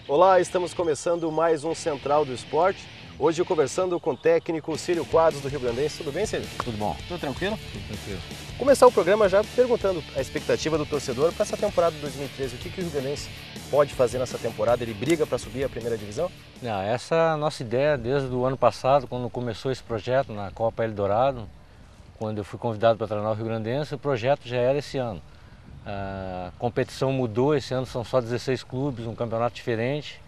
Olá, estamos começando mais um Central do Esporte. Hoje conversando com o técnico Círio Quadros do Rio Grandense. Tudo bem, Círio? Tudo bom. Tudo tranquilo? Tudo tranquilo. Começar o programa já perguntando a expectativa do torcedor para essa temporada de 2013. O que o Rio Grandense pode fazer nessa temporada? Ele briga para subir a primeira divisão? Não, essa é a nossa ideia desde o ano passado, quando começou esse projeto na Copa Eldorado, quando eu fui convidado para treinar o Rio Grandense, o projeto já era esse ano. A competição mudou, esse ano são só 16 clubes, um campeonato diferente.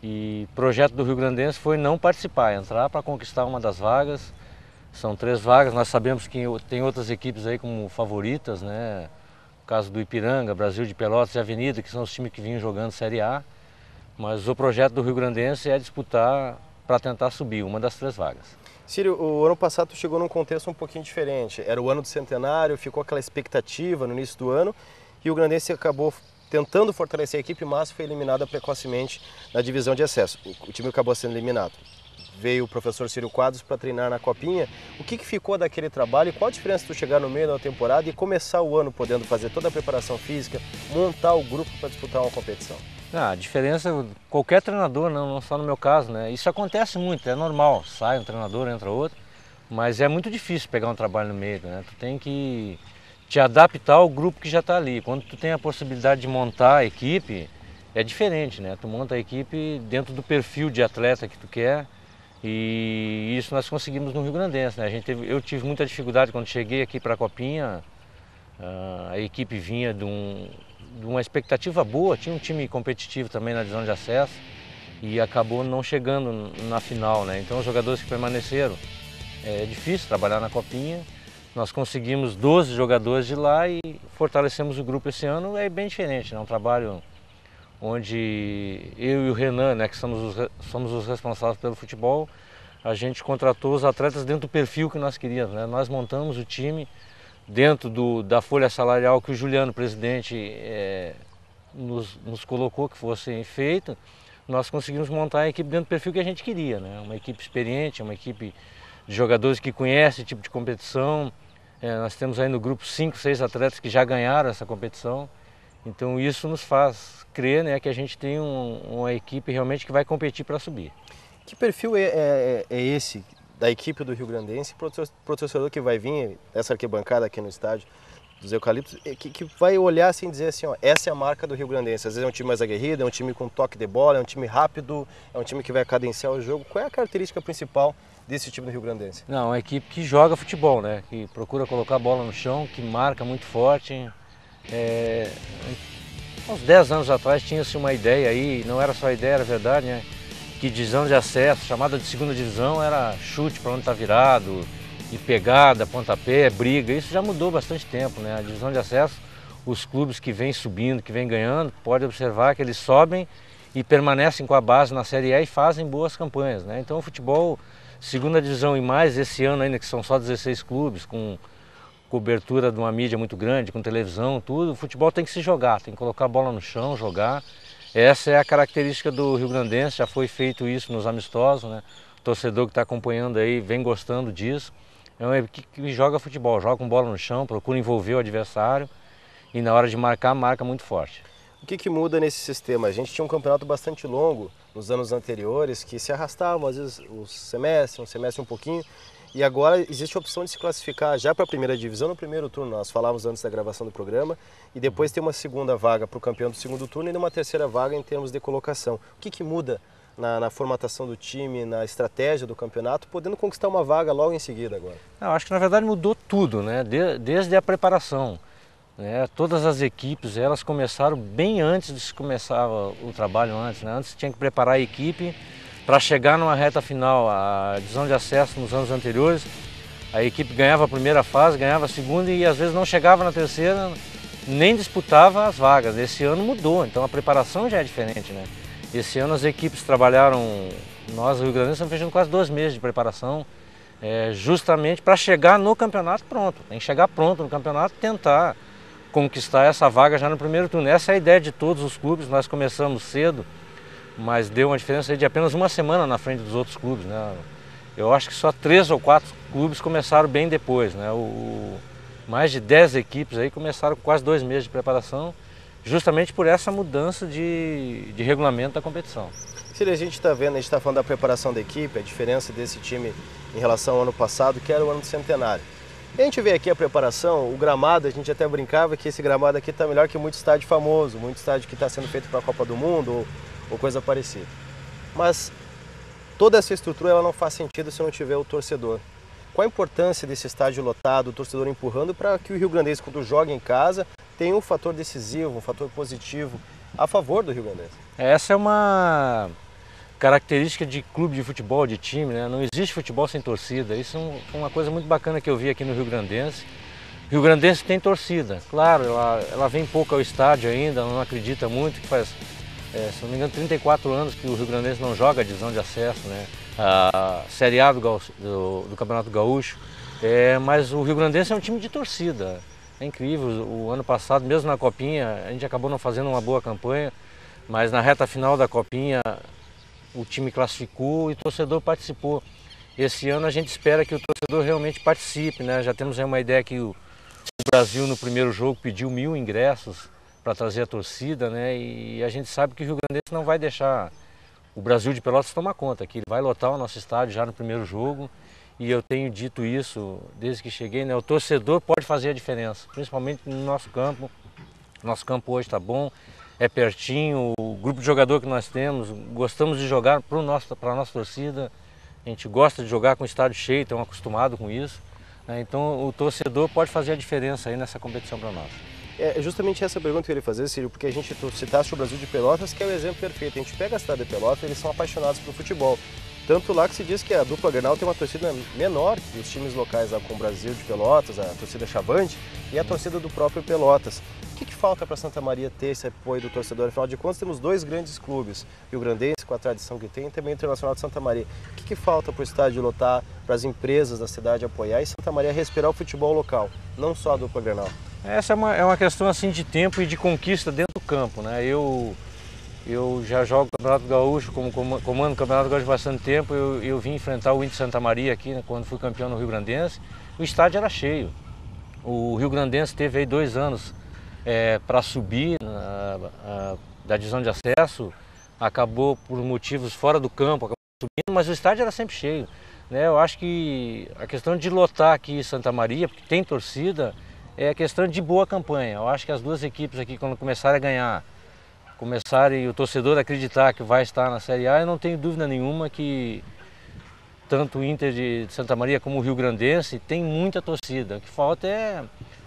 E o projeto do Rio Grandense foi não participar, entrar para conquistar uma das vagas. São 3 vagas, nós sabemos que tem outras equipes aí como favoritas, né? O caso do Ipiranga, Brasil de Pelotas e Avenida, que são os times que vinham jogando Série A. Mas o projeto do Rio Grandense é disputar para tentar subir uma das 3 vagas. Círio, o ano passado tu chegou num contexto um pouquinho diferente. Era o ano do centenário, ficou aquela expectativa no início do ano e o Rio Grandense acabou tentando fortalecer a equipe, mas foi eliminada precocemente na divisão de acesso. O time acabou sendo eliminado. Veio o professor Círio Quadros para treinar na Copinha. O que ficou daquele trabalho e qual a diferença tu chegar no meio da temporada e começar o ano podendo fazer toda a preparação física, montar o grupo para disputar uma competição? A diferença, qualquer treinador, não só no meu caso, né? Isso acontece muito, é normal, sai um treinador, entra outro, mas é muito difícil pegar um trabalho no meio, né? Tu tem que te adaptar ao grupo que já está ali. Quando tu tem a possibilidade de montar a equipe, é diferente, né? Tu monta a equipe dentro do perfil de atleta que tu quer e isso nós conseguimos no Rio Grandense, né? Eu tive muita dificuldade quando cheguei aqui para a Copinha, a equipe vinha de uma expectativa boa, tinha um time competitivo também na divisão de acesso e acabou não chegando na final, né? Então os jogadores que permaneceram, é difícil trabalhar na Copinha. Nós conseguimos 12 jogadores de lá e fortalecemos o grupo esse ano, é bem diferente, né? Um trabalho onde eu e o Renan, né, que somos os responsáveis pelo futebol, a gente contratou os atletas dentro do perfil que nós queríamos, né? Nós montamos o time dentro da folha salarial que o Juliano, presidente, nos colocou que fosse feito. Nós conseguimos montar a equipe dentro do perfil que a gente queria, né? Uma equipe experiente, uma equipe de jogadores que conhecem esse tipo de competição. Nós temos aí no grupo 5, 6 atletas que já ganharam essa competição. Então isso nos faz crer, né, que a gente tem uma equipe realmente que vai competir para subir. Que perfil é esse da equipe do Rio Grandense para o torcedor que vai vir, essa arquibancada aqui no estádio dos Eucaliptos, que vai olhar assim e dizer assim, ó, essa é a marca do Rio Grandense? Às vezes é um time mais aguerrido, é um time com toque de bola, é um time rápido, é um time que vai cadenciar o jogo. Qual é a característica principal desse time do Rio Grandense? Não, uma equipe que joga futebol, né? Que procura colocar a bola no chão, que marca muito forte. Uns 10 anos atrás tinha-se uma ideia aí, não era só ideia, era verdade, né? Que divisão de acesso, chamada de segunda divisão, era chute para onde está virado, e pegada, pontapé, briga. Isso já mudou bastante tempo, né? A divisão de acesso, os clubes que vêm subindo, que vêm ganhando, pode observar que eles sobem e permanecem com a base na Série A e fazem boas campanhas, né? Então o futebol, segunda divisão e mais, esse ano ainda que são só 16 clubes, com cobertura de uma mídia muito grande, com televisão, tudo, o futebol tem que se jogar, tem que colocar a bola no chão, jogar. Essa é a característica do Rio Grandense, já foi feito isso nos amistosos, né? O torcedor que está acompanhando aí vem gostando disso. É uma equipe que joga futebol, joga com bola no chão, procura envolver o adversário e na hora de marcar, marca muito forte. O que muda nesse sistema? A gente tinha um campeonato bastante longo nos anos anteriores que se arrastava, às vezes um semestre um pouquinho, e agora existe a opção de se classificar já para a primeira divisão no primeiro turno, nós falávamos antes da gravação do programa, e depois ter uma segunda vaga para o campeão do segundo turno e uma terceira vaga em termos de colocação. O que muda na formatação do time, na estratégia do campeonato, podendo conquistar uma vaga logo em seguida agora? Eu acho que na verdade mudou tudo, né? Desde a preparação. Né? Todas as equipes, elas começaram bem antes de se começar o trabalho antes, né? Antes tinha que preparar a equipe para chegar numa reta final. A divisão de acesso nos anos anteriores, a equipe ganhava a primeira fase, ganhava a segunda e às vezes não chegava na terceira, nem disputava as vagas. Esse ano mudou, então a preparação já é diferente, né? Esse ano as equipes trabalharam, nós, Rio Grande do Sul, estamos fechando quase 2 meses de preparação, justamente para chegar no campeonato pronto. Tem que chegar pronto no campeonato e tentar conquistar essa vaga já no primeiro turno. Essa é a ideia de todos os clubes. Nós começamos cedo, mas deu uma diferença de apenas uma semana na frente dos outros clubes, né? Eu acho que só 3 ou 4 clubes começaram bem depois, né? Mais de 10 equipes aí começaram com quase 2 meses de preparação justamente por essa mudança de regulamento da competição. Se a gente está vendo, a gente está falando da preparação da equipe, a diferença desse time em relação ao ano passado, que era o ano do centenário. E a gente vê aqui a preparação, o gramado, a gente até brincava que esse gramado aqui está melhor que muito estádio famoso, muito estádio que está sendo feito para a Copa do Mundo ou coisa parecida. Mas toda essa estrutura ela não faz sentido se não tiver o torcedor. Qual a importância desse estádio lotado, o torcedor empurrando para que o Riograndense, quando joga em casa, tenha um fator decisivo, um fator positivo a favor do Riograndense? Essa é uma característica de clube de futebol, de time, né? Não existe futebol sem torcida. Isso é uma coisa muito bacana que eu vi aqui no Riograndense. O Riograndense tem torcida, claro, ela vem pouco ao estádio ainda, não acredita muito, que faz, se não me engano, 34 anos que o Riograndense não joga a divisão de acesso, né? A Série A do Campeonato Gaúcho, mas o Riograndense é um time de torcida, é incrível. O ano passado, mesmo na Copinha, a gente acabou não fazendo uma boa campanha, mas na reta final da Copinha o time classificou e o torcedor participou. Esse ano a gente espera que o torcedor realmente participe, né? Já temos aí uma ideia que o Brasil no primeiro jogo pediu 1000 ingressos para trazer a torcida, né? E a gente sabe que o Riograndense não vai deixar o Brasil de Pelotas tomar conta, que ele vai lotar o nosso estádio já no primeiro jogo, e eu tenho dito isso desde que cheguei, né? O torcedor pode fazer a diferença, principalmente no nosso campo. Nosso campo hoje está bom, é pertinho, o grupo de jogador que nós temos, gostamos de jogar para a nossa torcida, a gente gosta de jogar com o estádio cheio, estamos acostumados com isso, né? Então o torcedor pode fazer a diferença aí nessa competição para nós. É justamente essa pergunta que eu queria fazer, Círio, porque a gente citaste o Brasil de Pelotas, que é o exemplo perfeito. A gente pega a cidade de Pelotas, eles são apaixonados pelo futebol. Tanto lá que se diz que a dupla Grenal tem uma torcida menor que os times locais lá com o Brasil de Pelotas, a torcida Chavante e a torcida do próprio Pelotas. O que falta para Santa Maria ter esse apoio do torcedor? Afinal de contas, temos dois grandes clubes, Riograndense, com a tradição que tem, e também o Internacional de Santa Maria. O que falta para o estádio lotar, para as empresas da cidade apoiar e Santa Maria respirar o futebol local, não só a dupla Grenal? Essa é uma questão assim de tempo e de conquista dentro do campo, né? Eu já jogo o Campeonato Gaúcho, comando o Campeonato Gaúcho há bastante tempo. Eu vim enfrentar o Inter Santa Maria aqui, né, quando fui campeão no Riograndense. O estádio era cheio. O Riograndense teve aí 2 anos para subir da divisão de acesso, acabou por motivos fora do campo, acabou subindo, mas o estádio era sempre cheio, né? Eu acho que a questão de lotar aqui em Santa Maria, porque tem torcida, é a questão de boa campanha. Eu acho que as duas equipes aqui, quando começarem a ganhar, começarem o torcedor a acreditar que vai estar na Série A, eu não tenho dúvida nenhuma que tanto o Inter de Santa Maria como o Riograndense tem muita torcida. O que falta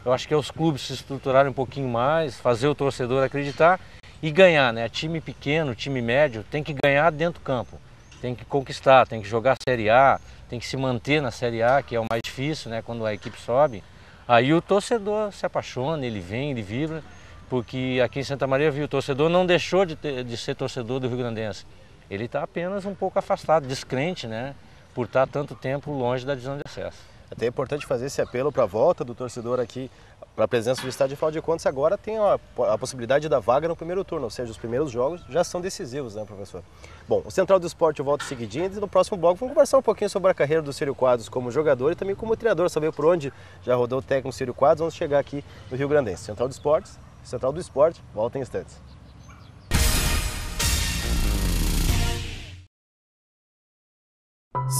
eu acho que é os clubes se estruturarem um pouquinho mais, fazer o torcedor acreditar e ganhar, né? Time pequeno, time médio, tem que ganhar dentro do campo, tem que conquistar, tem que jogar a Série A, tem que se manter na Série A, que é o mais difícil, né? Quando a equipe sobe. Aí o torcedor se apaixona, ele vem, ele vibra, porque aqui em Santa Maria, viu, o torcedor não deixou de ser torcedor do Riograndense. Ele está apenas um pouco afastado, descrente, né? Por estar tanto tempo longe da divisão de acesso. Até é importante fazer esse apelo para a volta do torcedor aqui, para a presença do estádio. Afinal de contas, agora tem a possibilidade da vaga no primeiro turno, ou seja, os primeiros jogos já são decisivos, né, professor? Bom, o Central do Esporte volta seguidinho e no próximo bloco vamos conversar um pouquinho sobre a carreira do Círio Quadros como jogador e também como treinador, saber por onde já rodou o técnico Círio Quadros, vamos chegar aqui no Riograndense. Central do Esporte, volta em instantes.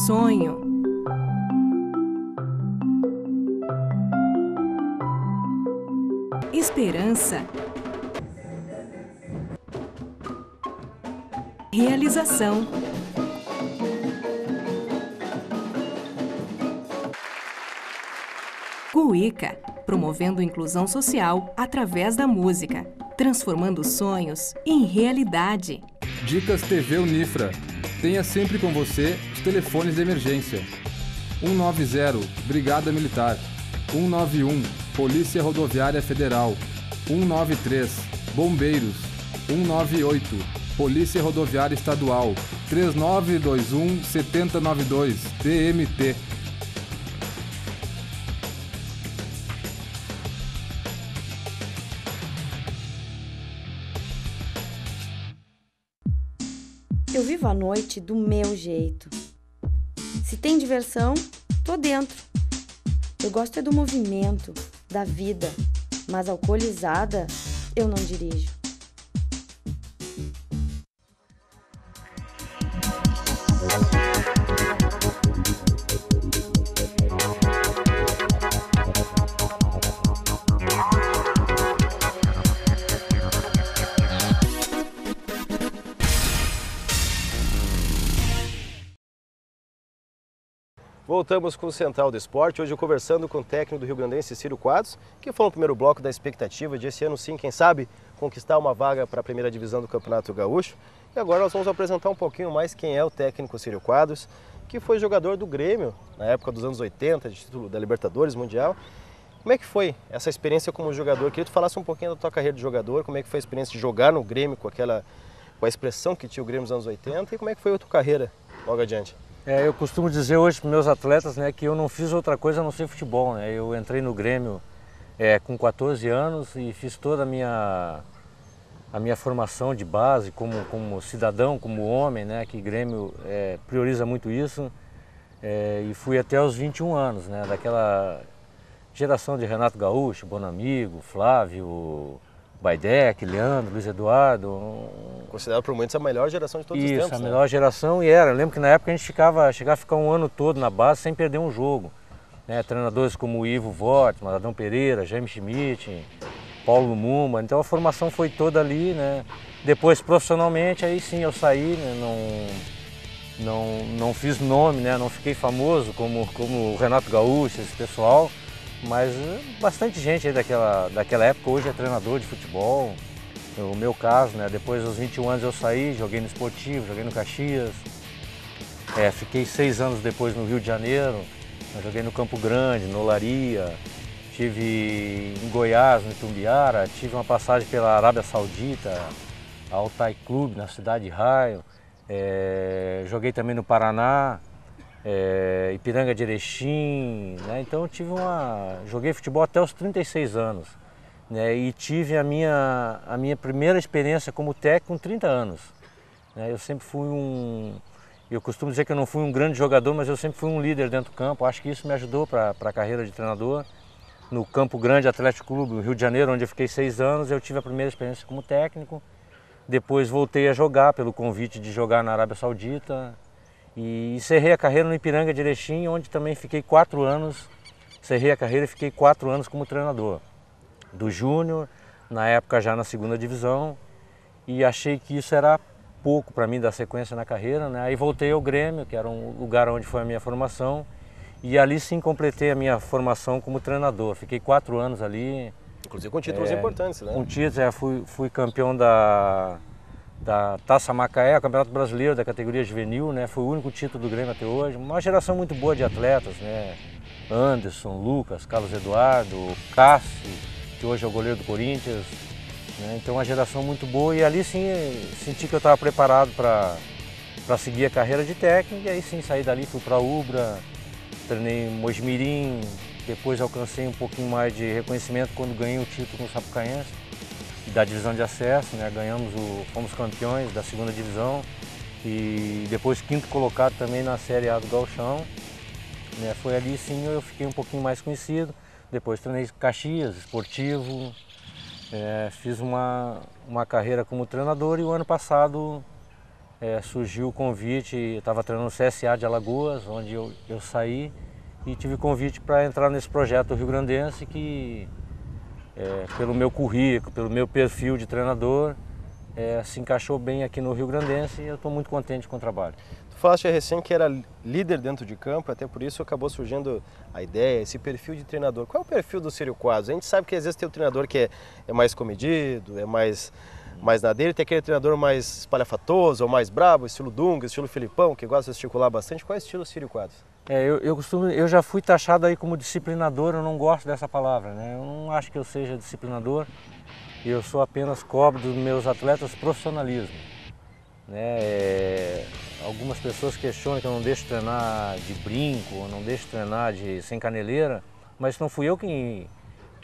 Sonho. Esperança. Realização. Cuíca, promovendo inclusão social através da música, transformando sonhos em realidade. Dicas TV Unifra. Tenha sempre com você os telefones de emergência. 190, Brigada Militar. 191, Polícia Rodoviária Federal. 193, Bombeiros. 198, Polícia Rodoviária Estadual. 3921-7092, DMT. Eu vivo a noite do meu jeito. Se tem diversão, tô dentro. Eu gosto é do movimento, da vida, mas alcoolizada, eu não dirijo. Voltamos com o Central do Esporte, hoje conversando com o técnico do Rio Grandense, Círio Quadros, que falou no primeiro bloco da expectativa de esse ano sim, quem sabe, conquistar uma vaga para a primeira divisão do Campeonato Gaúcho. E agora nós vamos apresentar um pouquinho mais quem é o técnico Círio Quadros, que foi jogador do Grêmio na época dos anos 80, de título da Libertadores Mundial. Como é que foi essa experiência como jogador? Queria que tu falasse um pouquinho da tua carreira de jogador, como é que foi a experiência de jogar no Grêmio com a expressão que tinha o Grêmio nos anos 80 e como é que foi a tua carreira logo adiante? Eu costumo dizer hoje para os meus atletas, né, que eu não fiz outra coisa a não ser futebol, né? Eu entrei no Grêmio com 14 anos e fiz toda a minha formação de base como cidadão, como homem, né, que Grêmio prioriza muito isso. E fui até os 21 anos, né, daquela geração de Renato Gaúcho, Bonamigo, Flávio, Baidec, Leandro, Luiz Eduardo. Considerado por muitos a melhor geração de todos os tempos. Isso, a melhor geração e era. Eu lembro que na época a gente chegava a ficar um ano todo na base sem perder um jogo. Né? Treinadores como Ivo Vort, Maradão Pereira, Jaime Schmidt, Paulo Mumba. Então a formação foi toda ali, né? Depois profissionalmente, aí sim eu saí, né? Não fiz nome, né? Não fiquei famoso como o Renato Gaúcho, esse pessoal. Mas bastante gente aí daquela época hoje é treinador de futebol. No meu caso, né, depois dos 21 anos eu saí, joguei no Esportivo, joguei no Caxias. Fiquei 6 anos depois no Rio de Janeiro, joguei no Campo Grande, no Olaria, tive em Goiás, no Itumbiara, tive uma passagem pela Arábia Saudita, Altai Clube, na cidade de Raio. Joguei também no Paraná. Ipiranga de Erechim, né? Então joguei futebol até os 36 anos, né? E tive a minha primeira experiência como técnico com 30 anos, né? Eu sempre fui eu costumo dizer que eu não fui um grande jogador, mas eu sempre fui um líder dentro do campo. Acho que isso me ajudou para a carreira de treinador. No Campo Grande Atlético Clube, no Rio de Janeiro, onde eu fiquei 6 anos, eu tive a primeira experiência como técnico. Depois voltei a jogar pelo convite de jogar na Arábia Saudita. E encerrei a carreira no Ipiranga de Erechim, onde também fiquei 4 anos. Encerrei a carreira e fiquei 4 anos como treinador do Júnior, na época já na 2ª divisão. E achei que isso era pouco para mim dar sequência na carreira, né? Aí voltei ao Grêmio, que era um lugar onde foi a minha formação. E ali sim completei a minha formação como treinador. Fiquei 4 anos ali. Inclusive com títulos importantes, né? Com títulos, fui campeão da Taça Macaé, Campeonato Brasileiro da categoria juvenil, né? Foi o único título do Grêmio até hoje. Uma geração muito boa de atletas, né? Anderson, Lucas, Carlos Eduardo, Cássio, que hoje é o goleiro do Corinthians, né? Então uma geração muito boa e ali sim senti que eu estava preparado para seguir a carreira de técnico e aí sim saí dali, fui para a Ubra, treinei em Mojimirim, depois alcancei um pouquinho mais de reconhecimento quando ganhei o título no Sapucaense da divisão de acesso, né? Fomos campeões da 2ª divisão e depois 5º colocado também na Série A do Gauchão, né? Foi ali sim eu fiquei um pouquinho mais conhecido. Depois treinei Caxias, Esportivo, fiz uma carreira como treinador e o ano passado surgiu o convite, eu estava treinando o CSA de Alagoas, onde eu saí e tive convite para entrar nesse projeto do Rio Grandense que pelo meu currículo, pelo meu perfil de treinador, se encaixou bem aqui no Rio Grandense e eu estou muito contente com o trabalho. Tu falaste recém que era líder dentro de campo, até por isso acabou surgindo a ideia, esse perfil de treinador. Qual é o perfil do Círio Quadros? A gente sabe que às vezes tem o treinador que é mais comedido, é mais na dele, tem aquele treinador mais espalhafatoso, ou mais brabo, estilo Dunga, estilo Filipão, que gosta de gesticular bastante. Qual é o estilo Círio Quadros? Eu já fui taxado aí como disciplinador, eu não gosto dessa palavra, né? Eu não acho que eu seja disciplinador, eu sou apenas cobro dos meus atletas profissionalismo, né? Algumas pessoas questionam que eu não deixo treinar de brinco, ou não deixo treinar sem caneleira, mas não fui eu que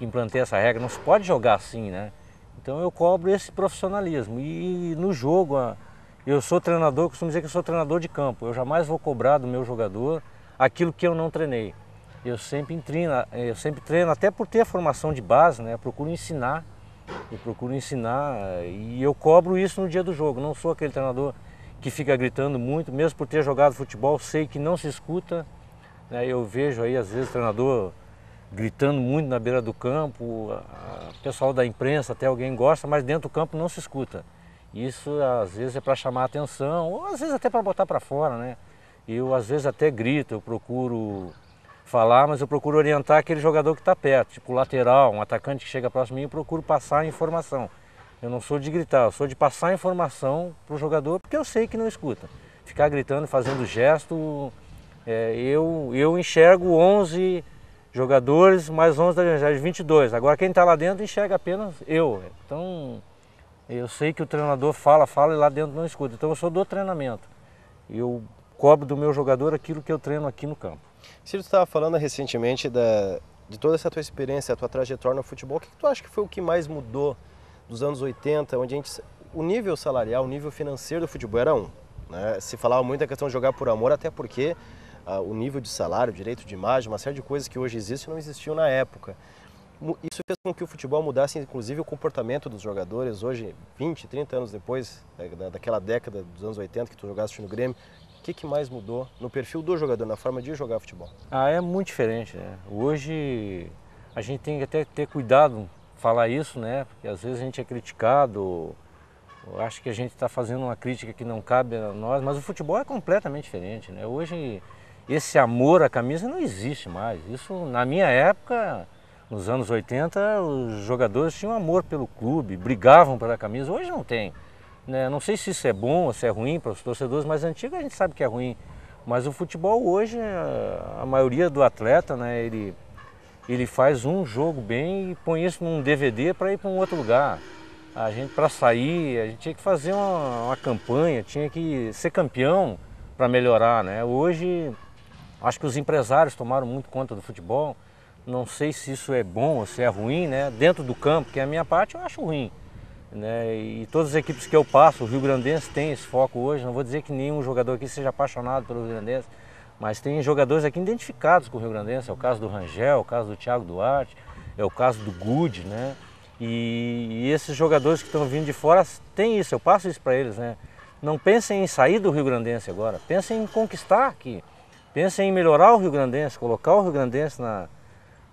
implantei essa regra, não se pode jogar assim, né? Então eu cobro esse profissionalismo e no jogo eu sou treinador, costumo dizer que eu sou treinador de campo, eu jamais vou cobrar do meu jogador aquilo que eu não treinei. Eu sempre treino até por ter a formação de base, né? Eu procuro ensinar Eu procuro ensinar e eu cobro isso no dia do jogo. Não sou aquele treinador que fica gritando muito, mesmo por ter jogado futebol, sei que não se escuta, né? Eu vejo aí às vezes o treinador gritando muito na beira do campo, o pessoal da imprensa até alguém gosta, mas dentro do campo não se escuta. Isso às vezes é para chamar a atenção, ou às vezes até para botar para fora, né? Eu às vezes até grito, eu procuro falar, mas eu procuro orientar aquele jogador que está perto, tipo o lateral, um atacante que chega próximo de mim, eu procuro passar a informação. Eu não sou de gritar, eu sou de passar a informação para o jogador, porque eu sei que não escuta. Ficar gritando, fazendo gesto, eu enxergo 11 jogadores, mais 11 da adversária, 22. Agora quem está lá dentro enxerga apenas eu. Então eu sei que o treinador fala e lá dentro não escuta. Então eu sou do treinamento. Eu cobro do meu jogador aquilo que eu treino aqui no campo. Ciro, tu estava falando recentemente de toda essa tua experiência, a tua trajetória no futebol. O que tu acha que foi o que mais mudou dos anos 80, onde o nível salarial, o nível financeiro do futebol era né? Se falava muito a questão de jogar por amor, até porque o nível de salário, o direito de imagem, uma série de coisas que hoje existem não existiam na época. Isso fez com que o futebol mudasse, inclusive, o comportamento dos jogadores. Hoje, 20, 30 anos depois daquela década dos anos 80 que tu jogaste no Grêmio, o que mais mudou no perfil do jogador, na forma de jogar futebol? É muito diferente, né? Hoje a gente tem que até ter cuidado falar isso, né? Porque às vezes a gente é criticado, eu acho que a gente está fazendo uma crítica que não cabe a nós, mas o futebol é completamente diferente, né? Hoje esse amor à camisa não existe mais. Isso na minha época, nos anos 80, os jogadores tinham amor pelo clube, brigavam pela camisa, hoje não tem. Né? Não sei se isso é bom ou se é ruim para os torcedores mais antigos, a gente sabe que é ruim. Mas o futebol hoje, a maioria do atleta, né, ele faz um jogo bem e põe isso num DVD para ir para um outro lugar. A gente, para sair, a gente tinha que fazer uma campanha, tinha que ser campeão para melhorar, né? Hoje, acho que os empresários tomaram muito conta do futebol. Não sei se isso é bom ou se é ruim, né? Dentro do campo, que é a minha parte, eu acho ruim. Né? E todas as equipes que eu passo, o Rio Grandense tem esse foco hoje. Não vou dizer que nenhum jogador aqui seja apaixonado pelo Rio Grandense, mas tem jogadores aqui identificados com o Rio Grandense. É o caso do Rangel, é o caso do Thiago Duarte, é o caso do Good, né? E esses jogadores que estão vindo de fora têm isso, eu passo isso para eles, né? Não pensem em sair do Rio Grandense agora, pensem em conquistar aqui. Pensem em melhorar o Rio Grandense, colocar o Rio Grandense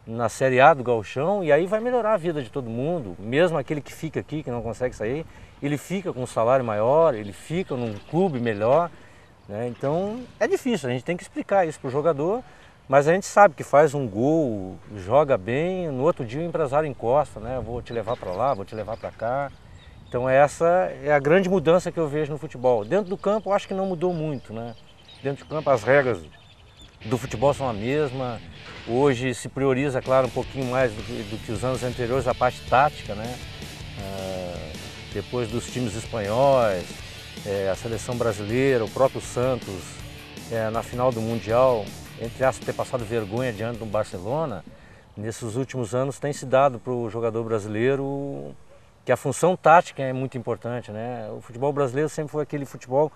na Série A do Gauchão, e aí vai melhorar a vida de todo mundo, mesmo aquele que fica aqui, que não consegue sair, ele fica com um salário maior, ele fica num clube melhor, né? Então é difícil, a gente tem que explicar isso para o jogador, mas a gente sabe que faz um gol, joga bem, no outro dia o empresário encosta, né? Vou te levar para lá, vou te levar para cá. Então essa é a grande mudança que eu vejo no futebol. Dentro do campo eu acho que não mudou muito, né? Dentro do campo as regras do futebol são a mesma. Hoje se prioriza, claro, um pouquinho mais do que os anos anteriores a parte tática, né? Depois dos times espanhóis, a seleção brasileira, o próprio Santos, na final do Mundial, entre aspas, ter passado vergonha diante do Barcelona, nesses últimos anos tem se dado para o jogador brasileiro que a função tática é muito importante, né? O futebol brasileiro sempre foi aquele futebol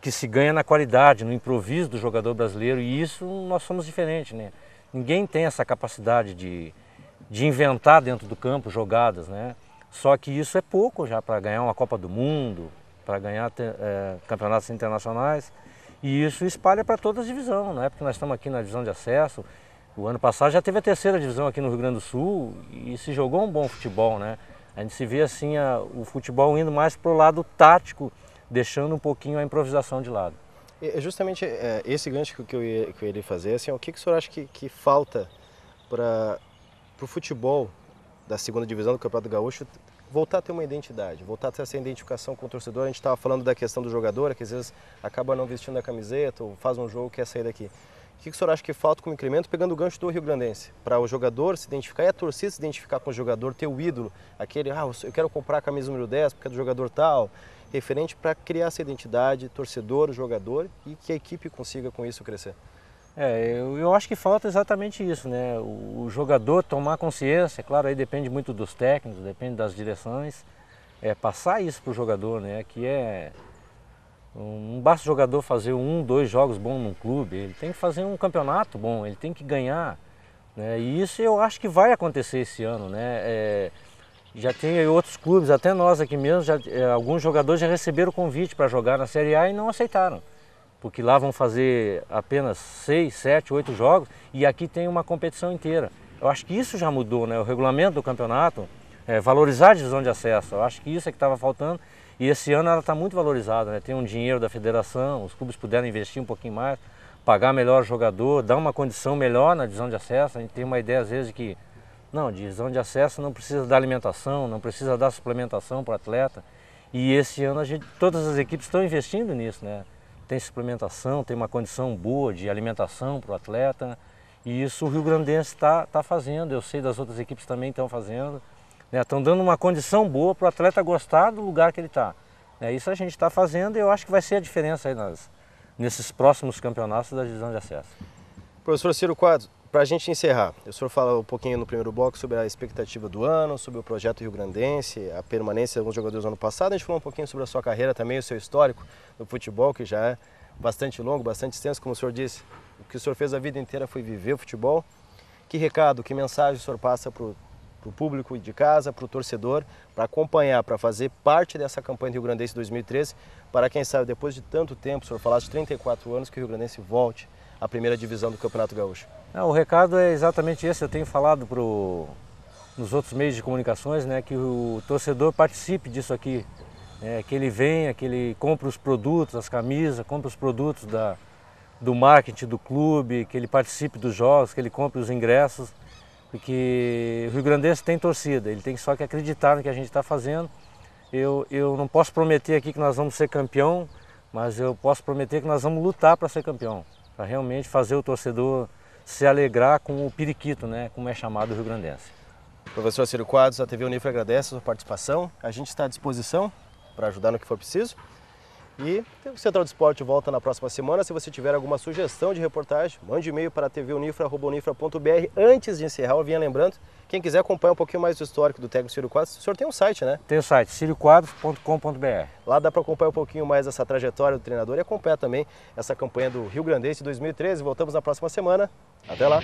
que se ganha na qualidade, no improviso do jogador brasileiro, e isso nós somos diferentes, né? Ninguém tem essa capacidade de inventar dentro do campo jogadas, né? Só que isso é pouco já para ganhar uma Copa do Mundo, para ganhar campeonatos internacionais, e isso espalha para toda a divisão, né? Porque nós estamos aqui na divisão de acesso. O ano passado já teve a terceira divisão aqui no Rio Grande do Sul e se jogou um bom futebol, né? A gente se vê assim o futebol indo mais para o lado tático, deixando um pouquinho a improvisação de lado. É justamente esse gancho que eu ia fazer, assim, o que o senhor acha que falta para o futebol da segunda divisão do Campeonato Gaúcho voltar a ter uma identidade, voltar a ter essa identificação com o torcedor? A gente estava falando da questão do jogador, que às vezes acaba não vestindo a camiseta ou faz um jogo e quer sair daqui. O que o senhor acha que falta como incremento, pegando o gancho do Rio Grandense, para o jogador se identificar e a torcida se identificar com o jogador, ter o ídolo, aquele, eu quero comprar a camisa número 10 porque é do jogador tal, referente para criar essa identidade, torcedor, jogador, e que a equipe consiga com isso crescer? Eu acho que falta exatamente isso, né? O jogador tomar consciência, claro, aí depende muito dos técnicos, depende das direções, passar isso para o jogador, né? Que não basta o jogador fazer 1, 2 jogos bons num clube, ele tem que fazer um campeonato bom, ele tem que ganhar, né? E isso eu acho que vai acontecer esse ano, né? Já tem outros clubes, até nós aqui mesmo, alguns jogadores já receberam convite para jogar na Série A e não aceitaram. Porque lá vão fazer apenas 6, 7, 8 jogos e aqui tem uma competição inteira. Eu acho que isso já mudou, né? O regulamento do campeonato, valorizar a divisão de acesso. Eu acho que isso é que estava faltando e esse ano ela está muito valorizada, né? Tem um dinheiro da federação, os clubes puderam investir um pouquinho mais, pagar melhor o jogador, dar uma condição melhor na divisão de acesso. A gente tem uma ideia às vezes de que não, divisão de acesso não precisa dar alimentação, não precisa dar suplementação para o atleta. E esse ano todas as equipes estão investindo nisso, né? Tem suplementação, tem uma condição boa de alimentação para o atleta. E isso o Rio Grandense está fazendo, eu sei das outras equipes também estão fazendo. Estão dando uma condição boa para o atleta gostar do lugar que ele está. Isso a gente está fazendo e eu acho que vai ser a diferença aí nesses próximos campeonatos da divisão de acesso. Professor Ciro Quadros, para a gente encerrar, o senhor fala um pouquinho no primeiro bloco sobre a expectativa do ano, sobre o projeto Rio Grandense, a permanência de alguns jogadores do ano passado. A gente falou um pouquinho sobre a sua carreira também, o seu histórico no futebol, que já é bastante longo, bastante extenso, como o senhor disse. O que o senhor fez a vida inteira foi viver o futebol. Que recado, que mensagem o senhor passa para o público de casa, para o torcedor, para acompanhar, para fazer parte dessa campanha do Rio Grandense 2013, para quem sabe, depois de tanto tempo, o senhor falasse de 34 anos, que o Rio Grandense volte à primeira divisão do Campeonato Gaúcho? O recado é exatamente esse, eu tenho falado nos outros meios de comunicações, né, que o torcedor participe disso aqui, que ele venha, que ele compre os produtos, as camisas, compre os produtos do marketing do clube, que ele participe dos jogos, que ele compre os ingressos, porque o Rio Grandense tem torcida, ele tem só que acreditar no que a gente está fazendo. Eu não posso prometer aqui que nós vamos ser campeão, mas eu posso prometer que nós vamos lutar para ser campeão, para realmente fazer o torcedor se alegrar com o periquito, né, como é chamado o Rio Grandense. Professor Ciro Quadros, a TV Unifra agradece a sua participação, a gente está à disposição para ajudar no que for preciso. E o Central de Esporte volta na próxima semana. Se você tiver alguma sugestão de reportagem, mande e-mail para tvunifra@unifra.br. Antes de encerrar, eu vinha lembrando, quem quiser acompanhar um pouquinho mais do histórico do técnico Ciro Quadros, o senhor tem um site, né? Tem o site, cirioquadros.com.br. Lá dá para acompanhar um pouquinho mais essa trajetória do treinador e acompanhar também essa campanha do Rio Grandense 2013. Voltamos na próxima semana. Até lá!